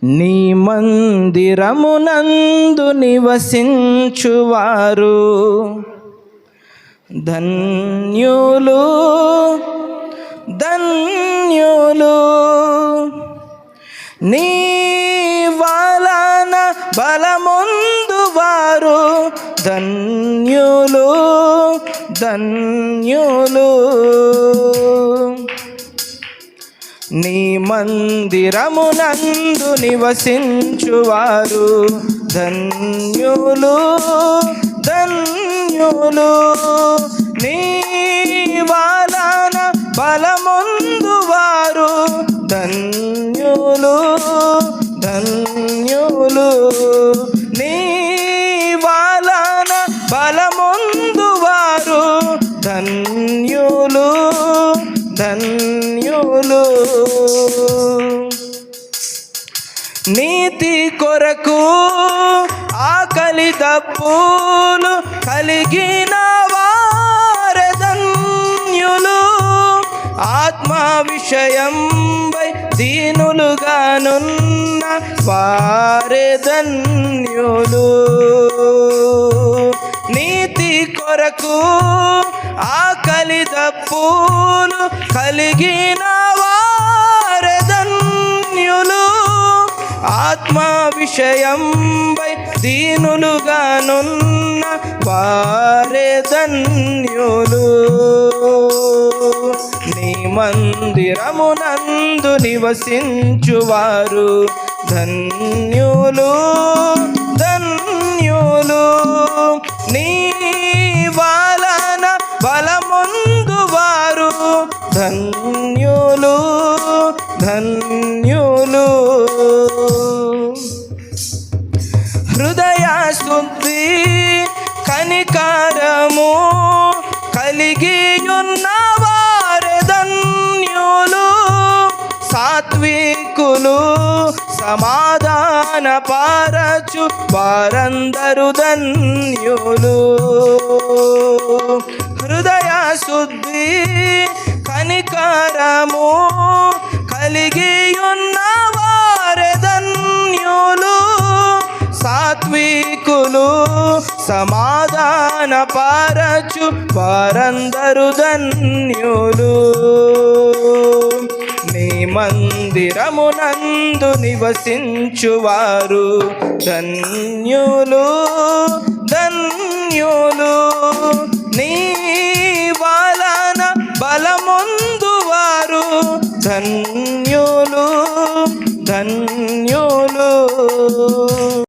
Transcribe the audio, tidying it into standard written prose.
నీ మందిరమునందు నివసించువారు ధన్యులు ధన్యులు. నీ వలన బలమొందువారు ధన్యులు ధన్యులు. నీ మందిరమునందు నివసించువారు ధన్యులు ధన్యులు. నీ వలన బలమొందువారు ధన్యులు ధన్యులు. నీ వలన బలమొందువారు ధన్యులు ధన్యులు. నీతి కొరకు ఆకలి దప్పులు కలిగిన వారే ధన్యులు. ఆత్మ విషయంపై దీనులుగానున్న వారే ధన్యులు. నీతి కొరకు ఆకలి దప్పులు కలిగిన వారే ధన్యులు. ఆత్మ విషయంపై దీనులుగానున్న వారే ధన్యులు. నీ మందిరమునందు నివసించువారు ధన్యులు ధన్యులు. నీ వలన బలమొందువారు ధన్యులు ధన్యులు. హృదయ శుద్ధి కనికరము కలిగియున్న వారే ధన్యులు. సాత్వికులు సమాధాన పరచు వారందరు ధన్యులు. హృదయ శుద్ధి కనికరము కలిగియున్న వారే ధన్యులు. సాత్వికులు సమాధాన పరచు వారందరు ధన్యులు. నీ మందిరమునందు నివసించువారు ధన్యులు ధన్యులు. నీ వలన బలమొందువారు ధన్యులు ధన్యులు.